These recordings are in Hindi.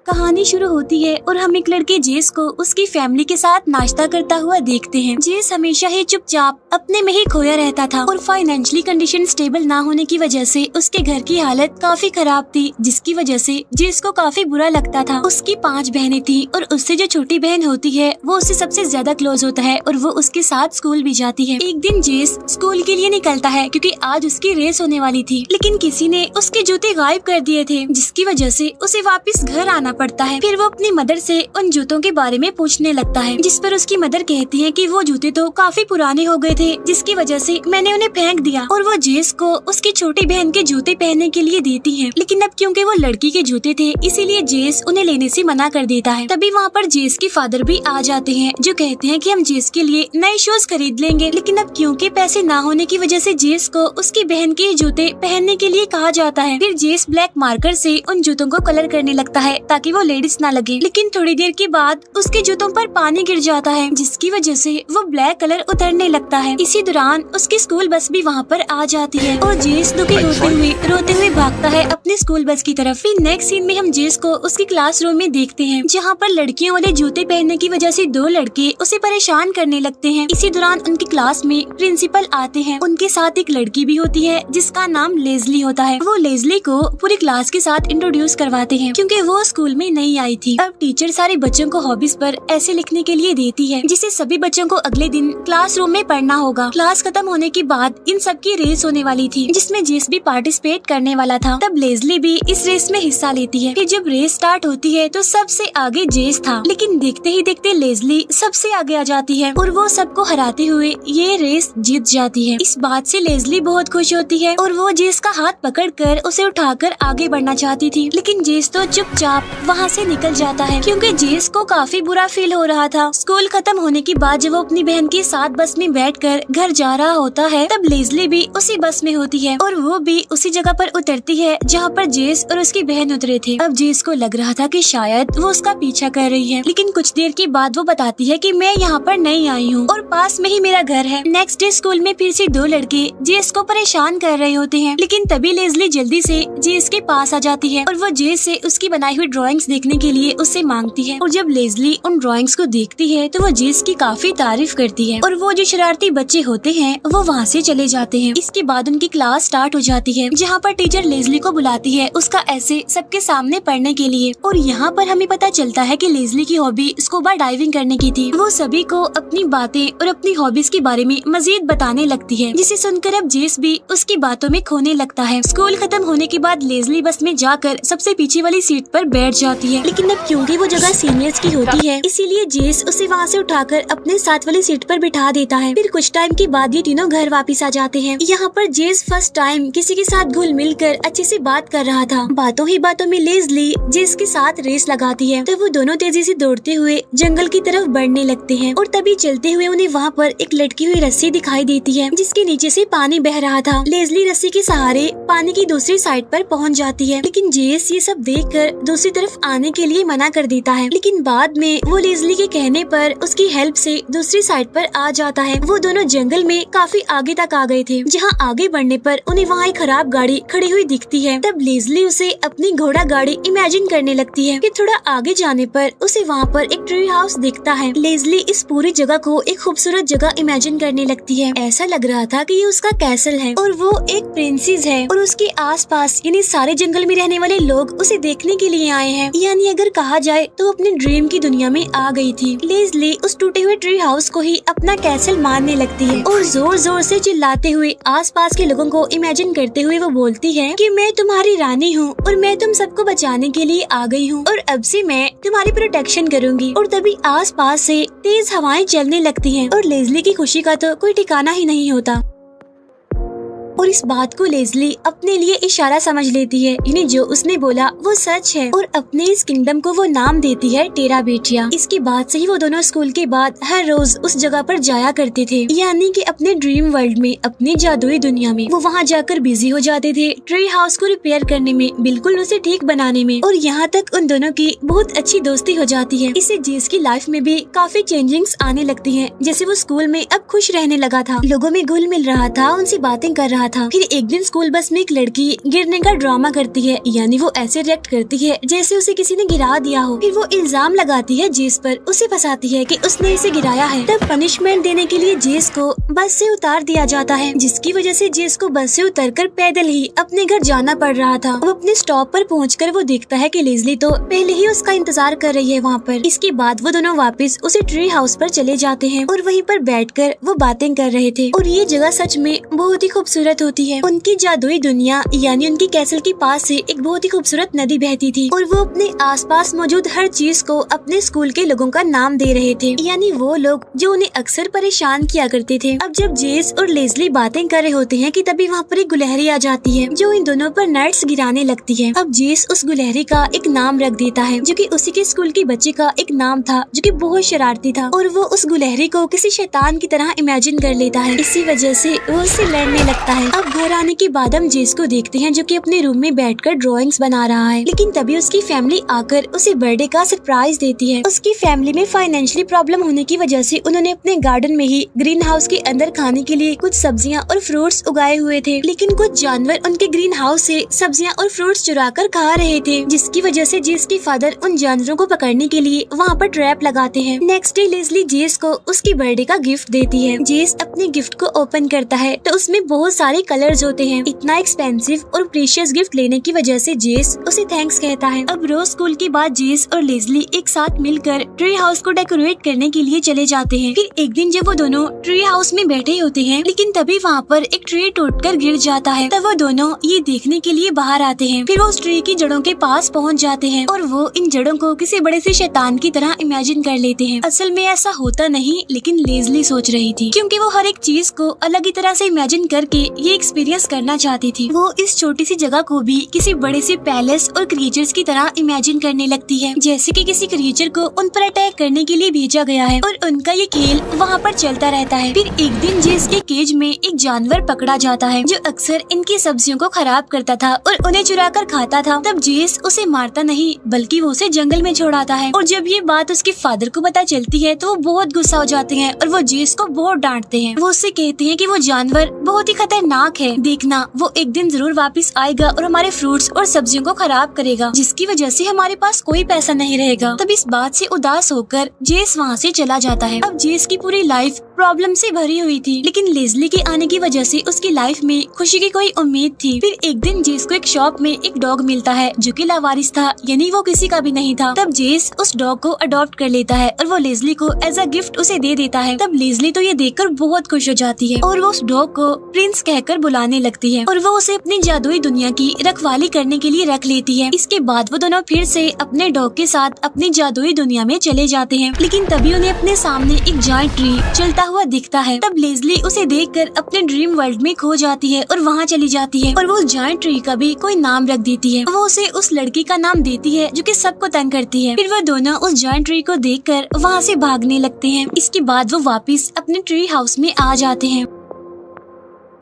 कहानी शुरू होती है और हम एक लड़के जेस को उसकी फैमिली के साथ नाश्ता करता हुआ देखते हैं। जेस हमेशा ही चुपचाप अपने में ही खोया रहता था और फाइनेंशियली कंडीशन स्टेबल ना होने की वजह से उसके घर की हालत काफी खराब थी, जिसकी वजह से जेस को काफी बुरा लगता था। उसकी 5 बहनें थी और उससे जो छोटी बहन होती है वो उससे सबसे ज्यादा क्लोज होता है और वो उसके साथ स्कूल भी जाती है। एक दिन जेस स्कूल के लिए निकलता है क्योंकि आज उसकी रेस होने वाली थी, लेकिन किसी ने उसके जूते गायब कर दिए थे, जिसकी वजह से उसे वापस घर आना पड़ता है। फिर वो अपनी मदर से उन जूतों के बारे में पूछने लगता है, जिस पर उसकी मदर कहती है कि वो जूते तो काफी पुराने हो गए थे, जिसकी वजह से मैंने उन्हें फेंक दिया। और वो जेस को उसकी छोटी बहन के जूते पहनने के लिए देती है, लेकिन अब क्योंकि वो लड़की के जूते थे इसीलिए जेस उन्हें लेने से मना कर देता है। तभी वहाँ पर जेस के फादर भी आ जाते हैं, जो कहते हैं कि हम जेस के लिए नए शूज खरीद लेंगे, लेकिन अब क्योंकि पैसे ना होने की वजह से जेस को उसकी बहन के जूते पहनने के लिए कहा जाता है। फिर जेस ब्लैक मार्कर से उन जूतों को कलर करने लगता है ताकि वो लेडीज ना लगे, लेकिन थोड़ी देर के बाद उसके जूतों पर पानी गिर जाता है, जिसकी वजह से वो ब्लैक कलर उतरने लगता है। इसी दौरान उसकी स्कूल बस भी वहाँ पर आ जाती है और जेस दुखी होते हुए रोते हुए भागता है अपनी स्कूल बस की तरफ। फिर नेक्स्ट सीन में हम जेस को उसकी क्लासरूम में देखते हैं, जहाँ पर लड़कियों वाले जूते पहनने की वजह से 2 लड़के उसे परेशान करने लगते हैं। इसी दौरान उनकी क्लास में प्रिंसिपल आते हैं, उनके साथ एक लड़की भी होती है जिसका नाम लेज़ली होता है। वो लेज़ली को पूरी क्लास के साथ इंट्रोड्यूस करवाते हैं क्योंकि वो स्कूल में नहीं आई थी। अब टीचर सारे बच्चों को हॉबीज पर ऐसे लिखने के लिए देती है, जिसे सभी बच्चों को अगले दिन क्लासरूम में पढ़ना होगा। क्लास खत्म होने के बाद इन सब की रेस होने वाली थी, जिसमें जेस भी पार्टिसिपेट करने वाला था। तब लेज़ली भी इस रेस में हिस्सा लेती है। फिर जब रेस स्टार्ट होती है तो सबसे आगे जेस था, लेकिन देखते ही देखते लेज़ली सबसे आगे आ जाती है और वो सबको हराते हुए ये रेस जीत जाती है। इस बात से लेज़ली बहुत खुश होती है और वो जेस का हाथ पकड़कर उसे उठाकर आगे बढ़ना चाहती थी, लेकिन जेस तो चुपचाप वहाँ से निकल जाता है क्योंकि जेस को काफी बुरा फील हो रहा था। स्कूल खत्म होने के बाद जब वो अपनी बहन के साथ बस में बैठकर घर जा रहा होता है, तब लेज़ली भी उसी बस में होती है और वो भी उसी जगह पर उतरती है जहाँ पर जेस और उसकी बहन उतरे थे। अब जेस को लग रहा था कि शायद वो उसका पीछा कर रही है, लेकिन कुछ देर के बाद वो बताती है कि मैं यहाँ पर नहीं आई हूँ और पास में ही मेरा घर है। नेक्स्ट डे स्कूल में फिर से 2 लड़के जेस को परेशान कर रहे होते हैं, लेकिन तभी लेज़ली जल्दी से जेस के पास आ जाती है और वो जेस से उसकी बनाई हुई ड्राइंग्स देखने के लिए उससे मांगती है। और जब लेज़ली उन ड्राइंग्स को देखती है तो वो जेस की काफी तारीफ करती है और वो जो शरारती बच्चे होते हैं वो वहाँ से चले जाते हैं। इसके बाद उनकी क्लास स्टार्ट हो जाती है, जहाँ पर टीचर लेज़ली को बुलाती है उसका ऐसे सबके सामने पढ़ने के लिए। और यहाँ पर हमें पता चलता है कि लेज़ली की हॉबी स्कूबा डाइविंग करने की थी। वो सभी को अपनी बातें और अपनी हॉबीज के बारे में मजीद बताने लगती है, जिसे सुनकर अब जेस भी उसकी बातों में खोने लगता है। स्कूल खत्म होने के बाद लेज़ली बस में जाकर सबसे पीछे वाली सीट पर बैठ जाती है, लेकिन अब क्योंकि वो जगह सीनियर्स की होती है इसीलिए जेस उसे वहाँ से उठाकर अपने साथ वाली सीट पर बिठा देता है। फिर कुछ टाइम के बाद ये तीनों घर वापस आ जाते हैं। यहाँ पर जेस फर्स्ट टाइम किसी के साथ घुल मिल कर अच्छे से बात कर रहा था। बातों ही बातों में लेज़ली जेस के साथ रेस लगाती है, तो वो दोनों तेजी से दौड़ते हुए जंगल की तरफ बढ़ने लगते हैं और तभी चलते हुए उन्हें वहाँ पर एक लटकी हुई रस्सी दिखाई देती है, जिसके नीचे से पानी बह रहा था। लेज़ली रस्सी के सहारे पानी की दूसरी साइड पर पहुँच जाती है, लेकिन जेस ये सब देखकर दूसरी तरफ आने के लिए मना कर देता है, लेकिन बाद में वो लेज़ली के कहने पर उसकी हेल्प से दूसरी साइड पर आ जाता है। वो दोनों जंगल में काफी आगे तक आ गए थे, जहाँ आगे बढ़ने पर उन्हें वहाँ एक खराब गाड़ी खड़ी हुई दिखती है। तब लेज़ली उसे अपनी घोड़ा गाड़ी इमेजिन करने लगती है कि थोड़ा आगे जाने पर उसे वहाँ पर एक ट्री हाउस दिखता है। लेज़ली इस पूरी जगह को एक खूबसूरत जगह इमेजिन करने लगती है। ऐसा लग रहा था कि ये उसका कैसल है और वो एक प्रिंसेस है और उसके आसपास यानी सारे जंगल में रहने वाले लोग उसे देखने के लिए आए हैं। यानी अगर कहा जाए तो अपने ड्रीम की दुनिया में आ गई थी। लेज़ली उस टूटे हुए ट्री हाउस को ही अपना कैसल मानने लगती है और जोर जोर से चिल्लाते हुए आसपास के लोगों को इमेजिन करते हुए वो बोलती है कि मैं तुम्हारी रानी हूँ और मैं तुम सबको बचाने के लिए आ गई हूँ और अब से मैं तुम्हारी प्रोटेक्शन करूंगी। और तभी आसपास से तेज हवाएं चलने लगती हैं और लेज़ली की खुशी का तो कोई ठिकाना ही नहीं होता। और इस बात को लेज़ली अपने लिए इशारा समझ लेती है, यानी जो उसने बोला वो सच है और अपने इस किंगडम को वो नाम देती है टेराबेटिया। इसके बाद से ही वो दोनों स्कूल के बाद हर रोज उस जगह पर जाया करते थे, यानी कि अपने ड्रीम वर्ल्ड में, अपनी जादुई दुनिया में। वो वहाँ जाकर बिजी हो जाते थे ट्री हाउस को रिपेयर करने में, बिल्कुल उसे ठीक बनाने में, और यहाँ तक उन दोनों की बहुत अच्छी दोस्ती हो जाती है। इससे जेस की लाइफ में भी काफी चेंजिंग्स आने लगती है, जैसे वो स्कूल में अब खुश रहने लगा था, लोगों में घुल मिल रहा था, उनसे बातें कर रहा था। फिर एक दिन स्कूल बस में एक लड़की गिरने का ड्रामा करती है, यानी वो ऐसे रिएक्ट करती है जैसे उसे किसी ने गिरा दिया हो। फिर वो इल्जाम लगाती है जेस पर, उसे फंसाती है कि उसने इसे गिराया है। तब पनिशमेंट देने के लिए जेस को बस से उतार दिया जाता है, जिसकी वजह से जेस को बस से उतरकर पैदल ही अपने घर जाना पड़ रहा था। वो अपने स्टॉप पर पहुंचकर वो देखता है कि लेज़ली तो पहले ही उसका इंतजार कर रही है वहाँ पर। इसके बाद वो दोनों वापस उसी ट्री हाउस पर चले जाते हैं और वहीं पर बैठकर वो बातें कर रहे थे। और ये जगह सच में बहुत ही खूबसूरत होती है। उनकी जादुई दुनिया यानी उनकी कैसल के पास से एक बहुत ही खूबसूरत नदी बहती थी और वो अपने आसपास मौजूद हर चीज को अपने स्कूल के लोगों का नाम दे रहे थे, यानी वो लोग जो उन्हें अक्सर परेशान किया करते थे। अब जब जेस और लेज़ली बातें कर रहे होते हैं कि तभी वहाँ पर एक गुलहरी आ जाती है जो इन दोनों पर नट्स गिराने लगती है। अब जेस उस गुलहरी का एक नाम रख देता है जो कि उसी के स्कूल के बच्चे का एक नाम था जो कि बहुत शरारती था, और वो उस गुलहरी को किसी शैतान की तरह इमेजिन कर लेता है। इसी वजह से वो उससे लड़ने लगता है। अब घर आने के बाद हम जेस को देखते हैं जो कि अपने रूम में बैठकर ड्राइंग्स बना रहा है, लेकिन तभी उसकी फैमिली आकर उसे बर्थडे का सरप्राइज देती है। उसकी फैमिली में फाइनेंशियली प्रॉब्लम होने की वजह से उन्होंने अपने गार्डन में ही ग्रीन हाउस के अंदर खाने के लिए कुछ सब्जियां और फ्रूट्स उगाए हुए थे, लेकिन कुछ जानवर उनके ग्रीन हाउस से सब्जियां और फ्रूट्स चुरा कर खा रहे थे, जिसकी वजह से जेस के फादर उन जानवरों को पकड़ने के लिए वहाँ पर ट्रैप लगाते हैं। नेक्स्ट डे लेज़ली जेस को उसकी बर्थडे का गिफ्ट देती है। जेस अपने गिफ्ट को ओपन करता है तो उसमें बहुत सारे कलर्स होते हैं। इतना एक्सपेंसिव और प्रीशियस गिफ्ट लेने की वजह से जेस उसे थैंक्स कहता है। अब रोज स्कूल के बाद जेस और लेज़ली एक साथ मिलकर ट्री हाउस को डेकोरेट करने के लिए चले जाते हैं। फिर एक दिन जब वो दोनों ट्री हाउस में बैठे होते हैं, लेकिन तभी वहाँ पर एक ट्री टूटकर गिर जाता है। तब वो दोनों ये देखने के लिए बाहर आते हैं। फिर वो उस ट्री की जड़ों के पास पहुँच जाते हैं और वो इन जड़ों को किसी बड़े से शैतान की तरह इमेजिन कर लेते हैं। असल में ऐसा होता नहीं, लेकिन लेज़ली सोच रही थी, क्योंकि वो हर एक चीज को अलग ही तरह से इमेजिन करके ये एक्सपीरियंस करना चाहती थी। वो इस छोटी सी जगह को भी किसी बड़े से पैलेस और क्रिएचर्स की तरह इमेजिन करने लगती है, जैसे कि किसी क्रिएचर को उन पर अटैक करने के लिए भेजा गया है और उनका ये खेल वहाँ पर चलता रहता है। फिर एक दिन जेस के केज में एक जानवर पकड़ा जाता है जो अक्सर इनकी सब्जियों को खराब करता था और उन्हें चुरा कर खाता था। तब जेस उसे मारता नहीं बल्कि वो उसे जंगल में छोड़ाता है, और जब ये बात उसके फादर को पता चलती है तो वो बहुत गुस्सा हो जाते हैं और वो जेस को बहुत डांटते हैं। वो उससे कहते हैं कि वो जानवर बहुत ही खतरनाक है, देखना वो एक दिन जरूर वापस आएगा और हमारे फ्रूट्स और सब्जियों को खराब करेगा, जिसकी वजह से हमारे पास कोई पैसा नहीं रहेगा। तब इस बात से उदास होकर जेस वहाँ से चला जाता है। अब जेस की पूरी लाइफ प्रॉब्लम से भरी हुई थी, लेकिन लेज़ली के आने की वजह से उसकी लाइफ में खुशी की कोई उम्मीद थी। फिर एक दिन जेस को एक शॉप में एक डॉग मिलता है जो कि लावारिस था, यानी वो किसी का भी नहीं था। तब जेस उस डॉग को अडॉप्ट कर लेता है और वो लेज़ली को एज अ गिफ्ट उसे दे देता है। तब लेज़ली तो ये देखकर बहुत खुश हो जाती है और वो उस डॉग को प्रिंस कहकर बुलाने लगती है और वो उसे अपनी जादुई दुनिया की रखवाली करने के लिए रख लेती है। इसके बाद वो दोनों फिर से अपने डॉग के साथ अपनी जादुई दुनिया में चले जाते हैं, लेकिन तभी उन्हें अपने सामने एक जायंट ट्री चलता हुआ दिखता है। तब लेज़ली उसे देखकर अपने ड्रीम वर्ल्ड में खो जाती है और वहाँ चली जाती है और वो उस जायंट ट्री का भी कोई नाम रख देती है। वो उसे उस लड़की का नाम देती है जो कि सबको तंग करती है। फिर वो दोनों उस जायंट ट्री को देखकर वहाँ से भागने लगते हैं। इसके बाद वो वापस अपने ट्री हाउस में आ जाते हैं।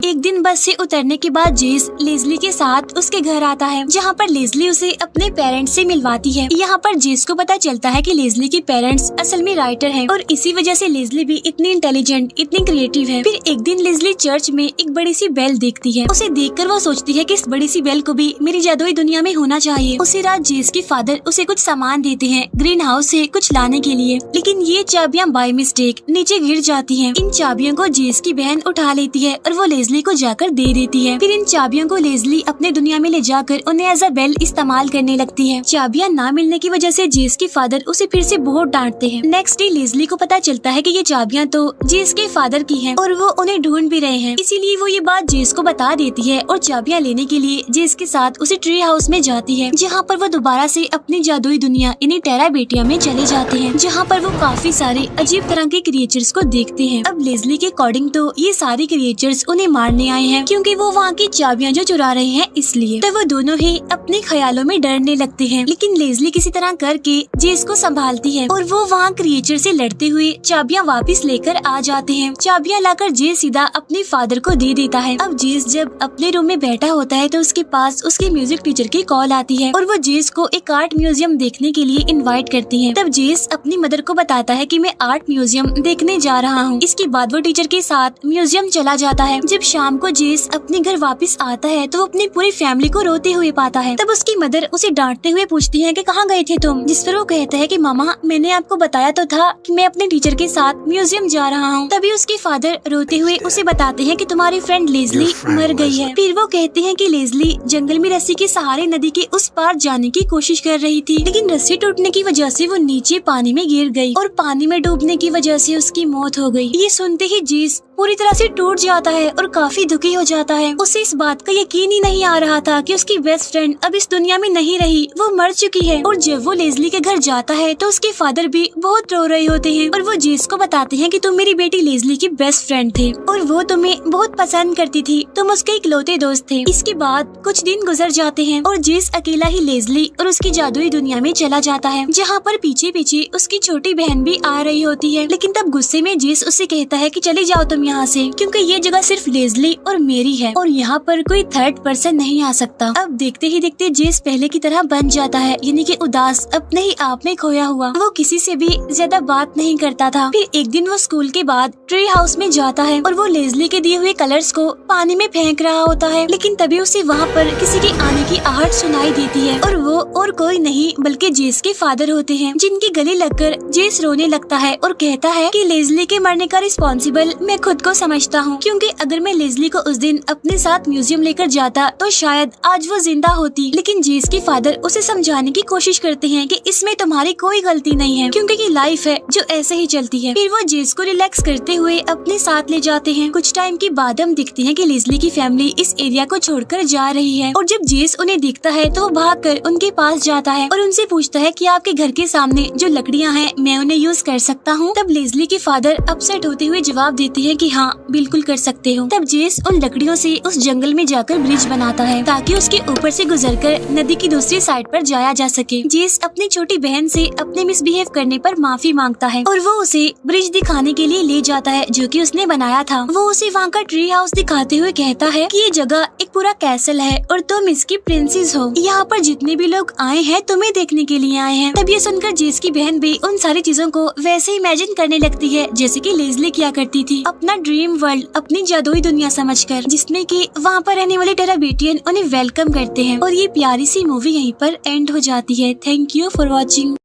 एक दिन बस से उतरने के बाद जेस लेज़ली के साथ उसके घर आता है, जहाँ पर लेज़ली उसे अपने पेरेंट्स से मिलवाती है। यहाँ पर जेस को पता चलता है कि लेज़ली के पेरेंट्स असल में राइटर हैं और इसी वजह से लेज़ली भी इतनी इंटेलिजेंट, इतनी क्रिएटिव है। फिर एक दिन लेज़ली चर्च में एक बड़ी सी बेल देखती है। उसे देखकर वो सोचती है कि इस बड़ी सी बेल को भी मेरी जादुई दुनिया में होना चाहिए। उसी रात जेस के फादर उसे कुछ सामान देते हैं ग्रीन हाउस से कुछ लाने के लिए, लेकिन ये चाबियाँ बाय मिस्टेक नीचे गिर जाती है। इन चाबियों को जेस की बहन उठा लेती है और वो लेज़ली को जाकर दे देती है। फिर इन चाबियों को लेज़ली अपने दुनिया में ले जाकर उन्हें एज अ बेल इस्तेमाल करने लगती है। चाबियां ना मिलने की वजह से जेस के फादर उसे फिर से बहुत डांटते हैं। नेक्स्ट डे लेज़ली को पता चलता है कि ये चाबियां तो जेस के फादर की हैं और वो उन्हें ढूंढ भी रहे हैं, इसीलिए वो ये बात जेस को बता देती है और चाबियां लेने के लिए जेस के साथ उसी ट्री हाउस में जाती है, जहाँ पर वो दोबारा से अपनी जादुई दुनिया यानी टेरा बेटिया में चले जाते हैं, जहाँ पर वो काफी सारे अजीब तरह के क्रिएचर्स को देखते हैं। अब लेज़ली के अकॉर्डिंग तो ये सारे क्रिएचर्स उन्हें मारने आए हैं क्योंकि वो वहाँ की चाबियां जो चुरा रहे हैं इसलिए। तो वो दोनों ही अपने ख्यालों में डरने लगते हैं, लेकिन लेज़ली किसी तरह करके जेस को संभालती है और वो वहाँ क्रिएचर से लड़ते हुए चाबियां वापस लेकर आ जाते हैं। चाबियां लाकर जेस सीधा अपने फादर को दे देता है। अब जेस जब अपने रूम में बैठा होता है तो उसके पास उसके म्यूजिक टीचर की कॉल आती है और वो जेस को एक आर्ट म्यूजियम देखने के लिए इनवाइट करती है। तब जेस अपनी मदर को बताता है कि मैं आर्ट म्यूजियम देखने जा रहा हूँ। इसके बाद वो टीचर के साथ म्यूजियम चला जाता है। जब शाम को जेस अपने घर वापस आता है तो वो अपनी पूरी फैमिली को रोते हुए पाता है। तब उसकी मदर उसे डांटते हुए पूछती है कि कहाँ गए थे तुम, जिस पर वो कहता है कि मामा मैंने आपको बताया तो था कि मैं अपने टीचर के साथ म्यूजियम जा रहा हूँ। तभी उसके फादर रोते हुए उसे बताते हैं कि तुम्हारी फ्रेंड लेज़ली मर गई है। फिर वो कहते हैं कि लेज़ली जंगल में रस्सी के सहारे नदी के उस पार जाने की कोशिश कर रही थी, लेकिन रस्सी टूटने की वजह से वो नीचे पानी में गिर गई और पानी में डूबने की वजह से उसकी मौत हो गई। ये सुनते ही जेस पूरी तरह से टूट जाता है और काफी दुखी हो जाता है। उसे इस बात का यकीन ही नहीं आ रहा था कि उसकी बेस्ट फ्रेंड अब इस दुनिया में नहीं रही, वो मर चुकी है। और जब वो लेज़ली के घर जाता है तो उसके फादर भी बहुत रो रहे होते हैं और वो जेस को बताते हैं कि तुम मेरी बेटी लेज़ली की बेस्ट फ्रेंड थे और वो तुम्हें बहुत पसंद करती थी, तुम उसके इकलौते दोस्त थे। इसके बाद कुछ दिन गुजर जाते हैं और जेस अकेला ही लेज़ली और उसकी जादुई दुनिया में चला जाता है, जहाँ पर पीछे पीछे उसकी छोटी बहन भी आ रही होती है। लेकिन तब गुस्से में जेस उससे कहता है कि चले जाओ तुम यहाँ से, क्योंकि ये जगह सिर्फ लेज़ली और मेरी है और यहाँ पर कोई थर्ड पर्सन नहीं आ सकता। अब देखते ही देखते जेस पहले की तरह बन जाता है, यानी कि उदास, अपने ही आप में खोया हुआ। वो किसी से भी ज्यादा बात नहीं करता था। फिर एक दिन वो स्कूल के बाद ट्री हाउस में जाता है और वो लेज़ली के दिए हुए कलर्स को पानी में फेंक रहा होता है, लेकिन तभी उसे वहाँ पर किसी के आने की आहट सुनाई देती है और वो और कोई नहीं बल्कि जेस के फादर होते हैं, जिनके गले लगकर जेस रोने लगता है और कहता है कि लेज़ली के मरने का रिस्पॉन्सिबल मैं खुद को समझता हूँ, क्योंकि अगर मैं लेज़ली को उस दिन अपने साथ म्यूजियम लेकर जाता तो शायद आज वो जिंदा होती। लेकिन जेस के फादर उसे समझाने की कोशिश करते हैं कि इसमें तुम्हारी कोई गलती नहीं है, क्योंकि ये लाइफ है जो ऐसे ही चलती है। फिर वो जेस को रिलैक्स करते हुए अपने साथ ले जाते हैं। कुछ टाइम के बाद हम दिखते हैं कि लेज़ली की फैमिली इस एरिया को छोड़कर जा रही है और जब जेस उन्हें दिखता है तो वो भागकर उनके पास जाता है और उनसे पूछता है कि आपके घर के सामने जो लकड़ियाँ हैं मैं उन्हें यूज कर सकता हूँ। तब लेज़ली के फादर अपसेट होते हुए जवाब देते हैं कि हाँ बिल्कुल कर सकते हो। तब जेस उन लकड़ियों से उस जंगल में जाकर ब्रिज बनाता है ताकि उसके ऊपर से गुजरकर नदी की दूसरी साइड पर जाया जा सके। जेस अपनी छोटी बहन से अपने मिसबिहेव करने पर माफी मांगता है और वो उसे ब्रिज दिखाने के लिए ले जाता है जो कि उसने बनाया था। वो उसे वहाँ का ट्री हाउस दिखाते हुए कहता है कि ये जगह एक पूरा कैसल है और तुम इसकी प्रिंसेस हो। यहाँ पर जितने भी लोग आए हैं तुम्हें देखने के लिए आए हैं। तब ये सुनकर जेस की बहन भी उन सारी चीजों को वैसे इमेजिन करने लगती है जैसे कि लेज़ली किया करती थी, अपना ड्रीम वर्ल्ड, अपनी जादुई दुनिया समझकर, जिसमें कि वहाँ पर रहने वाले टेराबेटियन उन्हें वेलकम करते हैं। और ये प्यारी सी मूवी यहीं पर एंड हो जाती है। Thank you for watching.